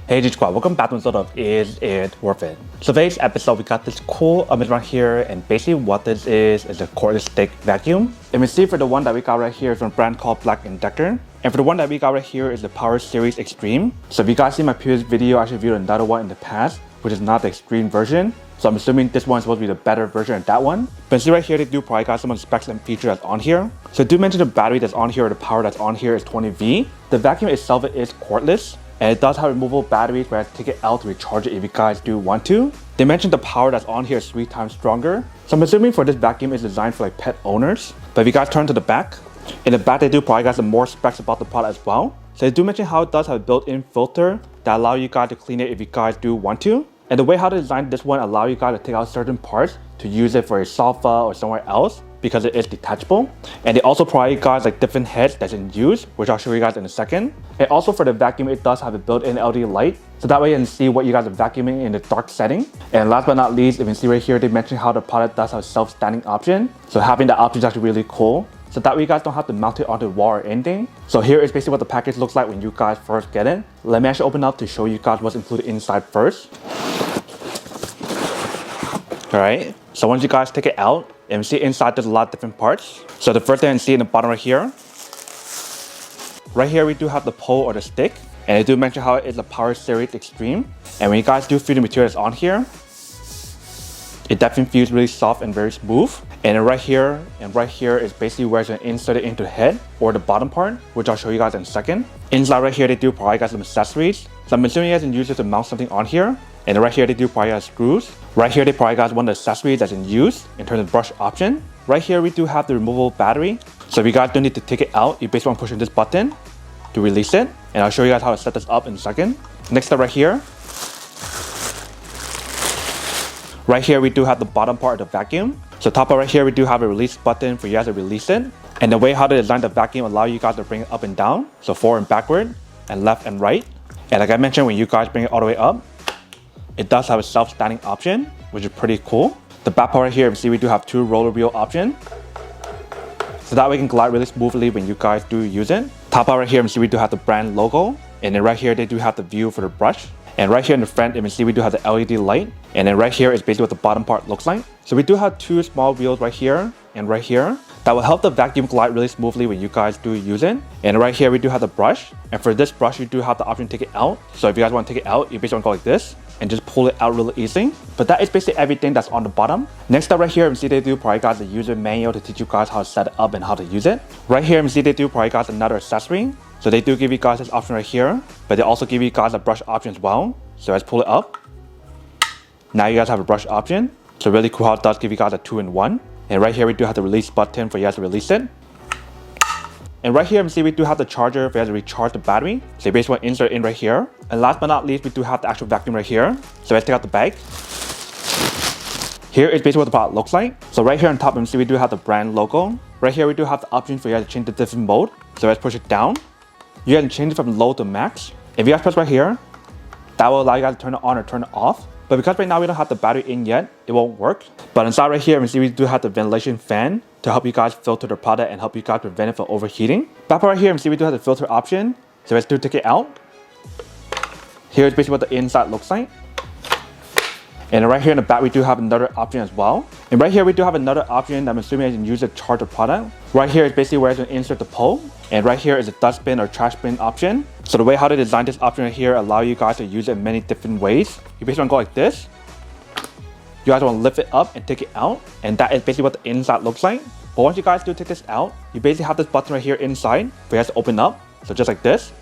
Hey G Squad, welcome back to another of Is It Worth It? So today's episode we got this cool image right here, and basically what this is a cordless stick vacuum. And we see for the one that we got right here is from a brand called BLACK+DECKER. And for the one that we got right here is the Powerseries Extreme. So if you guys see my previous video, I actually reviewed another one in the past, which is not the Extreme version. So I'm assuming this one is supposed to be the better version of that one. But see right here, they do probably got some of the specs and features that's on here. So I do mention the battery that's on here, or the power that's on here is 20V. The vacuum itself is cordless. And it does have removable batteries where I take it out to recharge it if you guys do want to. They mentioned the power that's on here is 3 times stronger. So I'm assuming for this vacuum is designed for like pet owners. But if you guys turn to the back, in the back they do probably got some more specs about the product as well. So they do mention how it does have a built-in filter that allow you guys to clean it if you guys do want to. And the way how they designed this one allow you guys to take out certain parts to use it for a sofa or somewhere else, because it is detachable. And they also provide guys like different heads that's in use, which I'll show you guys in a second. And also for the vacuum, it does have a built-in LED light, so that way you can see what you guys are vacuuming in the dark setting. And last but not least, if you can see right here, they mentioned how the product does have a self-standing option. So having that option is actually really cool. So that way you guys don't have to mount it onto the wall or anything. So here is basically what the package looks like when you guys first get it. Let me actually open up to show you guys what's included inside first. Alright, so once you guys take it out, and you see inside there's a lot of different parts. So the first thing you can see in the bottom right here we do have the pole or the stick. And they do mention how it is a Powerseries Extreme. And when you guys do feel the material that's on here, it definitely feels really soft and very smooth. And right here is basically where it's going to insert it into the head or the bottom part, which I'll show you guys in a second. Inside right here, they do provide guys some accessories. So I'm assuming you guys can use this to mount something on here. And right here, they do provide screws. Right here, they provide guys one of the accessories that's in use in terms of brush option. Right here, we do have the removable battery. So if you guys don't need to take it out, you basically want to push this button to release it. And I'll show you guys how to set this up in a second. Next up right here we do have the bottom part of the vacuum. So top right here, we do have a release button for you guys to release it. And the way how they design the vacuum allow you guys to bring it up and down. So forward and backward and left and right. And like I mentioned, when you guys bring it all the way up, it does have a self-standing option, which is pretty cool. The back part right here, you see we do have 2 roller wheel option. So that way it can glide really smoothly when you guys do use it. Top part right here, you see we do have the brand logo. And then right here, they do have the view for the brush. And right here in the front, you can see we do have the LED light. And then right here is basically what the bottom part looks like. So we do have 2 small wheels right here and right here that will help the vacuum glide really smoothly when you guys do use it. And right here, we do have the brush. And for this brush, you do have the option to take it out. So if you guys want to take it out, you basically want to go like this and just pull it out really easily. But that is basically everything that's on the bottom. Next up right here, you see they do provide guys a user manual to teach you guys how to set it up and how to use it. Right here, you see they do provide guys another accessory. So they do give you guys this option right here, but they also give you guys a brush option as well. So let's pull it up. Now you guys have a brush option. So really cool how it does give you guys a 2-in-1. And right here we do have the release button for you guys to release it. And right here, you see we do have the charger for you guys to recharge the battery. So you basically want to insert it in right here. And last but not least, we do have the actual vacuum right here. So let's take out the bag. Here is basically what the product looks like. So right here on top, you see we do have the brand logo. Right here, we do have the option for you guys to change the different mode. So let's push it down. You guys can change it from low to max. If you guys press right here, that will allow you guys to turn it on or turn it off. But because right now we don't have the battery in yet, it won't work. But inside right here, you see we do have the ventilation fan to help you guys filter the product and help you guys prevent it from overheating. Back right here, you see we do have the filter option. So let's take it out. Here's basically what the inside looks like. And right here in the back, we do have another option as well. And right here, we do have another option that I'm assuming you can use to charge the product. Right here is basically where you can insert the pole. And right here is a dustbin or trash bin option. So the way how they designed this option right here allow you guys to use it in many different ways. You basically want to go like this. You guys want to lift it up and take it out. And that is basically what the inside looks like. But once you guys do take this out, you basically have this button right here inside for you guys to open up. So just like this.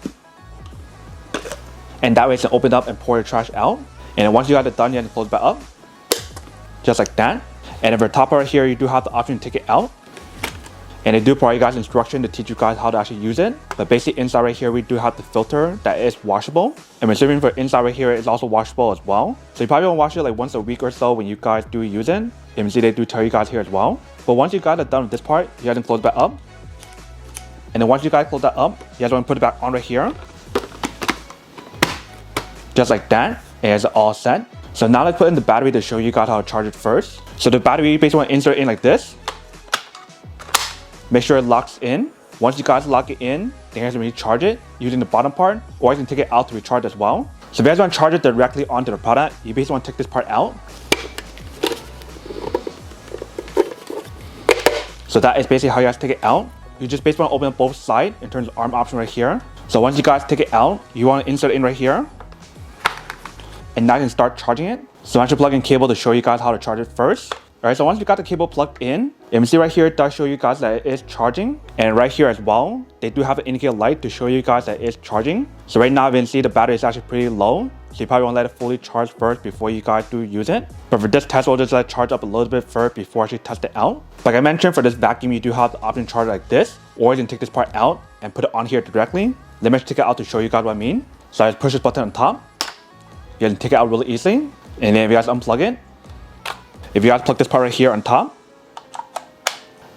And that way you can open up and pour your trash out. And then once you have it done, you have to close it back up. Just like that. And if you're top right here, you do have the option to take it out. And they do provide you guys instruction to teach you guys how to actually use it. But basically inside right here, we do have the filter that is washable. And we're assuming for inside right here, it's also washable as well. So you probably want to wash it like once a week or so when you guys do use it. And you see they do tell you guys here as well. But once you guys are done with this part, you guys can close it back up. And then once you guys close that up, you guys want to put it back on right here. Just like that. And it's all set. So now let's put in the battery to show you guys how to charge it first. So the battery, you basically want to insert it in like this. Make sure it locks in. Once you guys lock it in, then you guys can recharge it using the bottom part, or you can take it out to recharge as well. So if you guys want to charge it directly onto the product, you basically want to take this part out. So that is basically how you guys take it out. You just basically want to open up both sides in terms of arm option right here. So once you guys take it out, you want to insert it in right here. And now you can start charging it. So I should plug in cable to show you guys how to charge it first. Alright, so once you got the cable plugged in, you can see right here it does show you guys that it is charging. And right here as well, they do have an indicator light to show you guys that it is charging. So right now you can see the battery is actually pretty low. So you probably want to let it fully charge first before you guys do use it. But for this test, we'll just let it charge up a little bit first before actually test it out. Like I mentioned, for this vacuum, you do have the option to charge it like this. Or you can take this part out and put it on here directly. Let me take it out to show you guys what I mean. So I just push this button on top. You can take it out really easily. And then if you guys unplug it, if you guys plug this part right here on top,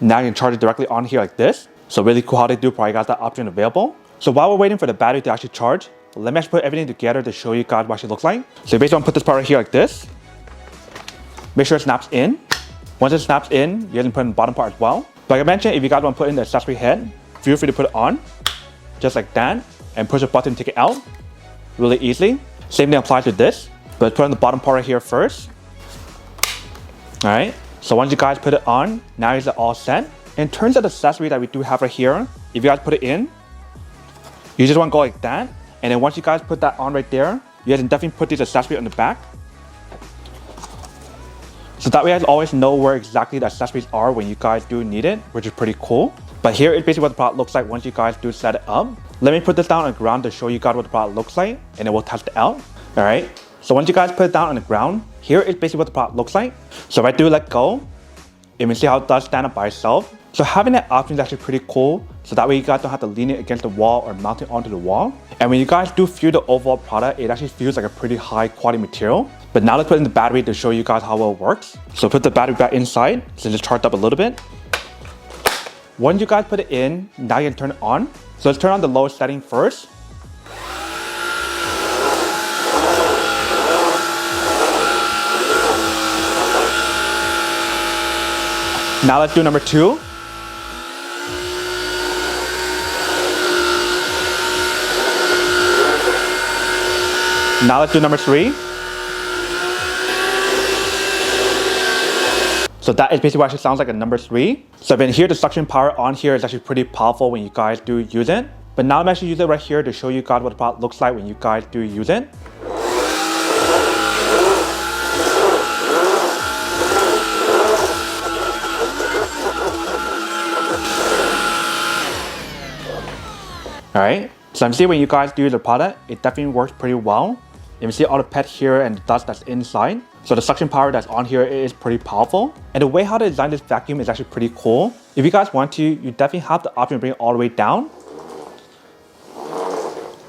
now you can charge it directly on here like this. So really cool how they do probably got that option available. So while we're waiting for the battery to actually charge, let me actually put everything together to show you guys what it looks like. So you basically want to put this part right here like this. Make sure it snaps in. Once it snaps in, you can put it in the bottom part as well. Like I mentioned, if you guys want to put in the accessory head, feel free to put it on, just like that, and push the button to take it out really easily. Same thing applies to this, but put on the bottom part right here first. Alright, so once you guys put it on, now it's all set. In terms of the accessory that we do have right here, if you guys put it in, you just want to go like that. And then once you guys put that on right there, you guys can definitely put these accessories on the back. So that way you guys always know where exactly the accessories are when you guys do need it, which is pretty cool. But here is basically what the product looks like once you guys do set it up. Let me put this down on the ground to show you guys what the product looks like, and then we'll test it out. Alright, so once you guys put it down on the ground, here is basically what the product looks like. So if I do let go, you can see how it does stand up by itself. So having that option is actually pretty cool. So that way you guys don't have to lean it against the wall or mount it onto the wall. And when you guys do feel the overall product, it actually feels like a pretty high quality material. But now let's put in the battery to show you guys how well it works. So put the battery back inside, so just charge up a little bit. Once you guys put it in, now you can turn it on. So let's turn on the lowest setting first. Now let's do number 2. Now let's do number 3. So that is basically what actually sounds like a number 3. So then here the suction power on here is actually pretty powerful when you guys do use it. But now I'm actually using it right here to show you guys what the product looks like when you guys do use it. Alright, so I'm seeing when you guys do use the product, it definitely works pretty well. You can see all the pet here and the dust that's inside. So the suction power that's on here is pretty powerful. And the way how they design this vacuum is actually pretty cool. If you guys want to, you definitely have the option to bring it all the way down.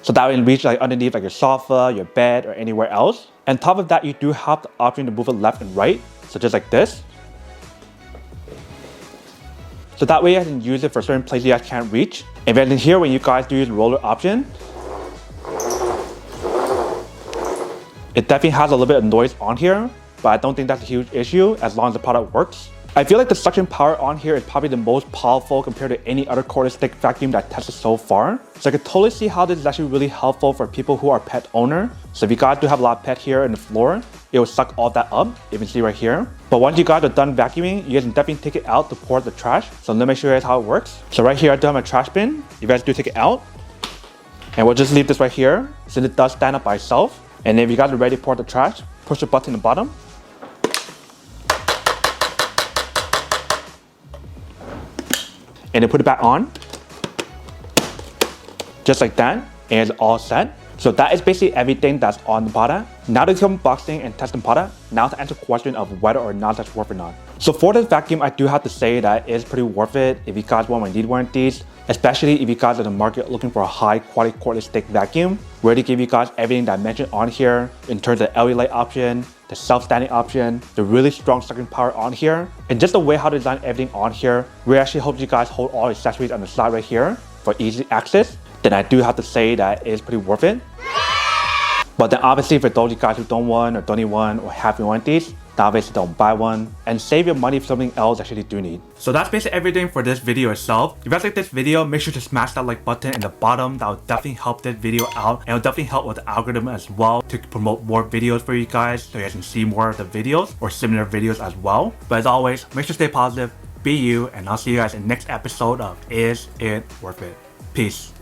So that way it can reach like underneath like your sofa, your bed, or anywhere else. And on top of that, you do have the option to move it left and right. So just like this. So that way you can use it for certain places you guys can't reach. And then here when you guys do use the roller option, it definitely has a little bit of noise on here, but I don't think that's a huge issue as long as the product works. I feel like the suction power on here is probably the most powerful compared to any other cordless stick vacuum that I've tested so far. So I could totally see how this is actually really helpful for people who are pet owner. So if you guys do have a lot of pet here in the floor, it will suck all that up, you can see right here. But once you guys are done vacuuming, you guys can definitely take it out to pour the trash. So let me show you guys how it works. So right here I do have my trash bin. You guys do take it out. And we'll just leave this right here since it does stand up by itself. And then if you guys are ready to pour the trash, push the button in the bottom. And then put it back on. Just like that. And it's all set. So that is basically everything that's on the product. Now to come unboxing and testing product, now to answer the question of whether or not that's worth or not. So for this vacuum, I do have to say that it is pretty worth it if you guys want or need one of these, especially if you guys are in the market looking for a high quality cordless stick vacuum, where they give you guys everything that I mentioned on here in terms of the LED light option, the self-standing option, the really strong suction power on here, and just the way how to design everything on here, we actually hope you guys hold all the accessories on the side right here for easy access. Then I do have to say that it is pretty worth it. But then obviously for those of you guys who don't want or don't need one or have one of these, That way, don't buy one and save your money for something else that you actually do need. So that's basically everything for this video itself. If you guys like this video, make sure to smash that like button in the bottom. That will definitely help this video out, and it'll definitely help with the algorithm as well to promote more videos for you guys so you guys can see more of the videos or similar videos as well. But as always, make sure to stay positive, be you, and I'll see you guys in the next episode of Is It Worth It? Peace.